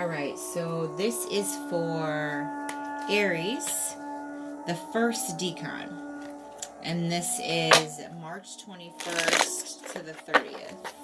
Alright, so this is for Aries, the first Decan. And this is March 21st to the 30th.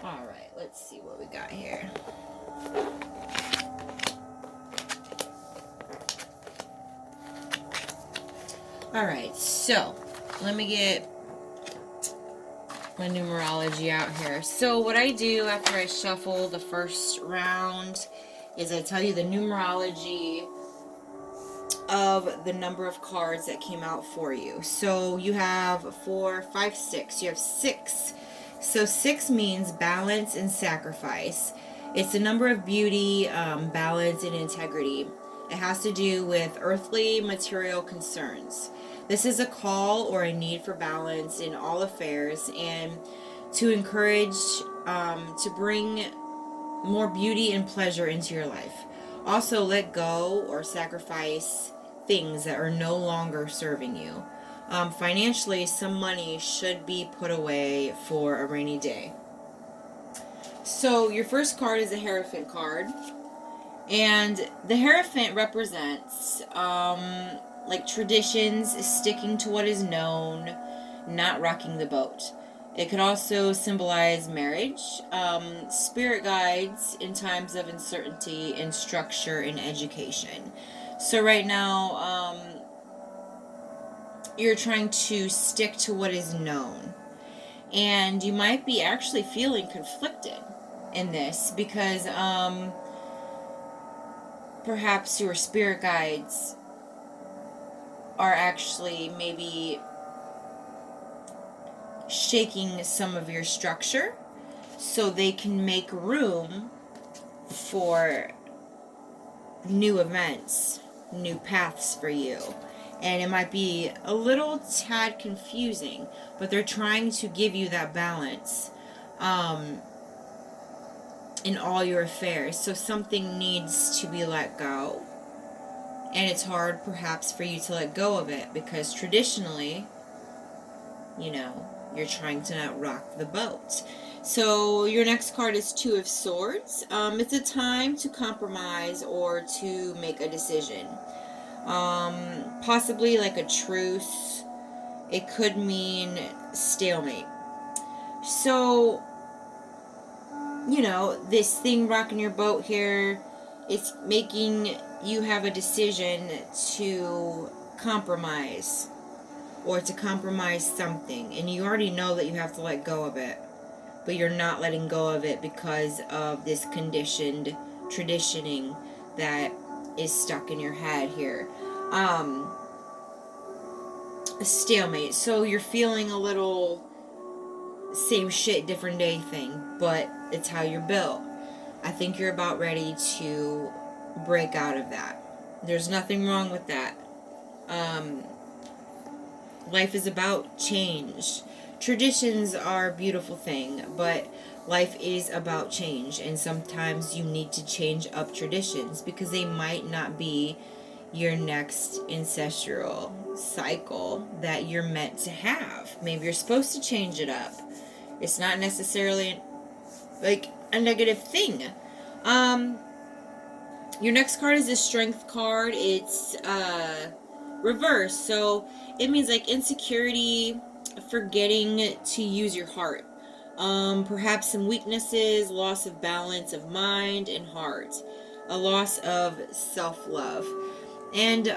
Alright, let's see what we got here. Alright, so let me get my numerology out here. So what I do after I shuffle the first round is I tell you the numerology of the number of cards that came out for you. So you have 4, 5, 6. You have 6. So 6 means balance and sacrifice. It's the number of beauty, balance, and integrity. It has to do with earthly material concerns. This is a call or a need for balance in all affairs and to encourage, to bring more beauty and pleasure into your life. Also, let go or sacrifice things that are no longer serving you. Financially, some money should be put away for a rainy day. So your first card is a Hierophant card. And the Hierophant represents like traditions, sticking to what is known, not rocking the boat. It could also symbolize marriage, spirit guides in times of uncertainty, and structure in education. So right now, you're trying to stick to what is known. And you might be actually feeling conflicted in this because perhaps your spirit guides are actually maybe shaking some of your structure so they can make room for new events, new paths for you. And it might be a little tad confusing, but they're trying to give you that balance in all your affairs. So something needs to be let go. And it's hard perhaps for you to let go of it because traditionally, you're trying to not rock the boat. So your next card is Two of Swords. It's a time to compromise or to make a decision. Possibly like a truce. It could mean stalemate. So, this thing rocking your boat here, it's making you have a decision to compromise or to compromise something, and you already know that you have to let go of it, but you're not letting go of it because of this conditioned traditioning that is stuck in your head here. A stalemate. So you're feeling a little same shit, different day thing, but it's how you're built. I think you're about ready to break out of that. There's nothing wrong with that. Life is about change. Traditions are a beautiful thing, but life is about change, and sometimes you need to change up traditions because they might not be your next ancestral cycle that you're meant to have. Maybe you're supposed to change it up. It's not necessarily like a negative thing. Your next card is a Strength card. It's reverse, so it means like insecurity, forgetting to use your heart. Perhaps some weaknesses, loss of balance of mind and heart, a loss of self-love. And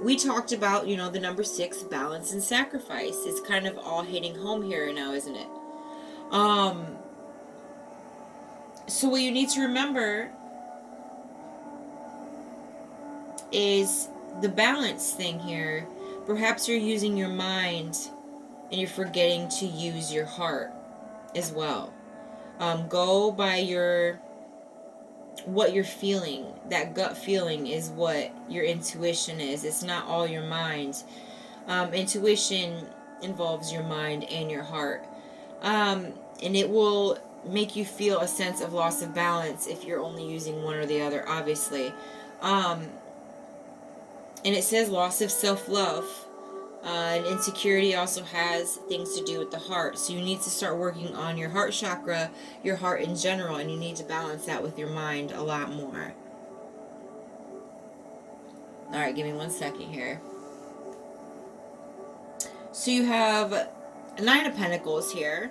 we talked about, the number 6, balance and sacrifice. It's kind of all hitting home here now, isn't it? So what you need to remember is the balance thing here. Perhaps you're using your mind and you're forgetting to use your heart as well. Go by what you're feeling. That gut feeling is what your intuition is. It's not all your mind. Intuition involves your mind and your heart. And it will make you feel a sense of loss of balance if you're only using one or the other, obviously. And it says loss of self-love. And insecurity also has things to do with the heart. So you need to start working on your heart chakra, your heart in general, and you need to balance that with your mind a lot more. Alright, give me 1 second here. So you have 9 of Pentacles here.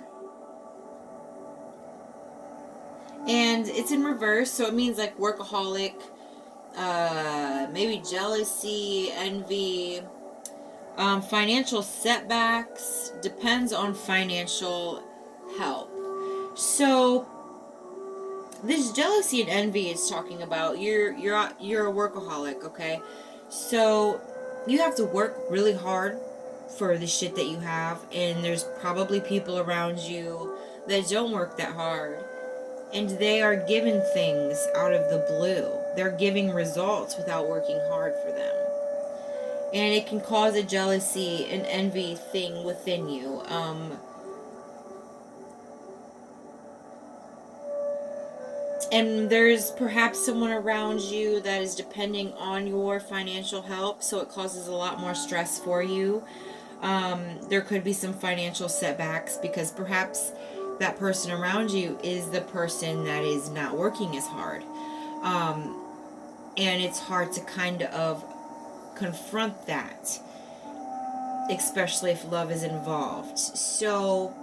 And it's in reverse, so it means like workaholic, maybe jealousy, envy, financial setbacks, depends on financial help. So this jealousy and envy is talking about you're a workaholic, okay? So you have to work really hard for the shit that you have, and there's probably people around you that don't work that hard, and they are given things out of the blue. They're giving results without working hard for them. And it can cause a jealousy and envy thing within you. And there's perhaps someone around you that is depending on your financial help, so it causes a lot more stress for you. There could be some financial setbacks because perhaps that person around you is the person that is not working as hard. And it's hard to kind of confront that, especially if love is involved. So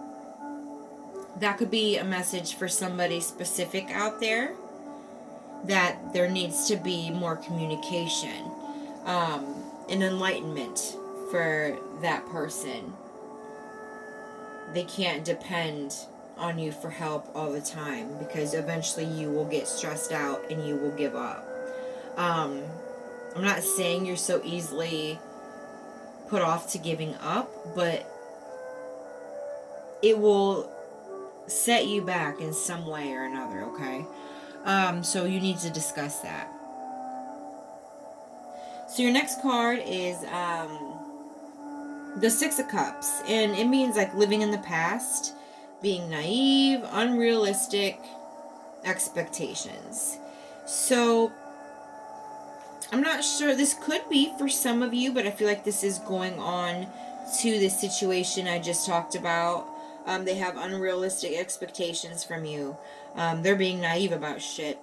that could be a message for somebody specific out there, that there needs to be more communication, and enlightenment for that person. They can't depend on you for help all the time, because eventually you will get stressed out and you will give up. I'm not saying you're so easily put off to giving up, but it will set you back in some way or another, okay? So you need to discuss that. So your next card is the 6 of Cups, and it means like living in the past, being naive, unrealistic expectations. So I'm not sure, this could be for some of you, but I feel like this is going on to the situation I just talked about. They have unrealistic expectations from you. They're being naive about shit.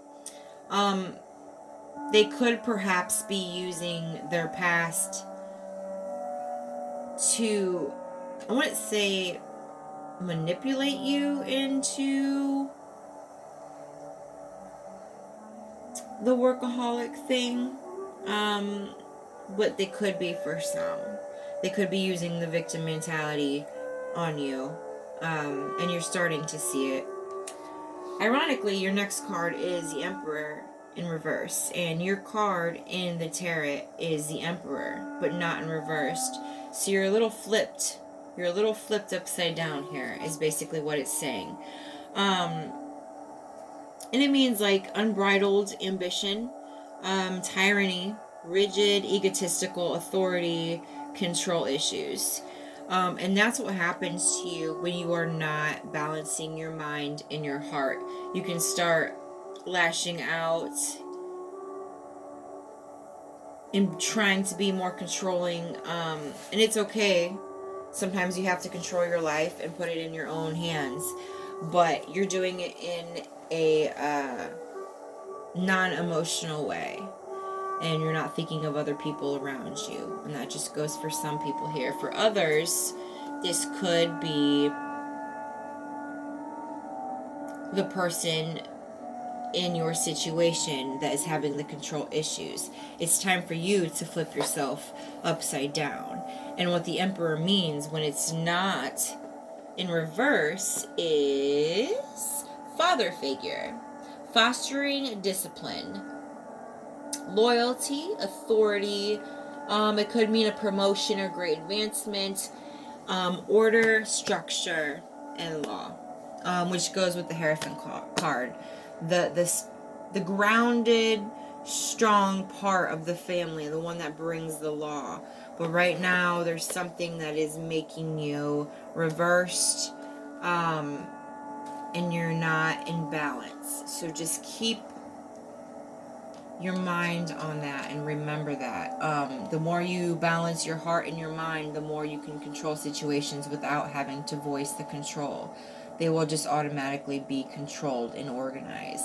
They could perhaps be using their past to, I wouldn't say manipulate you into the workaholic thing. But they could be for some. They could be using the victim mentality on you. And you're starting to see it. Ironically, your next card is the Emperor in reverse. And your card in the tarot is the Emperor, but not in reversed. So you're a little flipped. You're a little flipped upside down here, is basically what it's saying. And it means like unbridled ambition, tyranny, rigid, egotistical authority, control issues. And that's what happens to you when you are not balancing your mind and your heart. You can start lashing out and trying to be more controlling. And it's okay. Sometimes you have to control your life and put it in your own hands. But you're doing it in a non-emotional way. And you're not thinking of other people around you. And that just goes for some people here. For others, this could be the person in your situation that is having the control issues. It's time for you to flip yourself upside down. And what the Emperor means when it's not in reverse is father figure, fostering discipline, loyalty, authority. It could mean a promotion or great advancement, order, structure, and law, which goes with the Hierophant card. The grounded, strong part of the family, the one that brings the law. But right now, there's something that is making you reversed, and you're not in balance. So just keep your mind on that and remember that. The more you balance your heart and your mind, the more you can control situations without having to voice the control. They will just automatically be controlled and organized.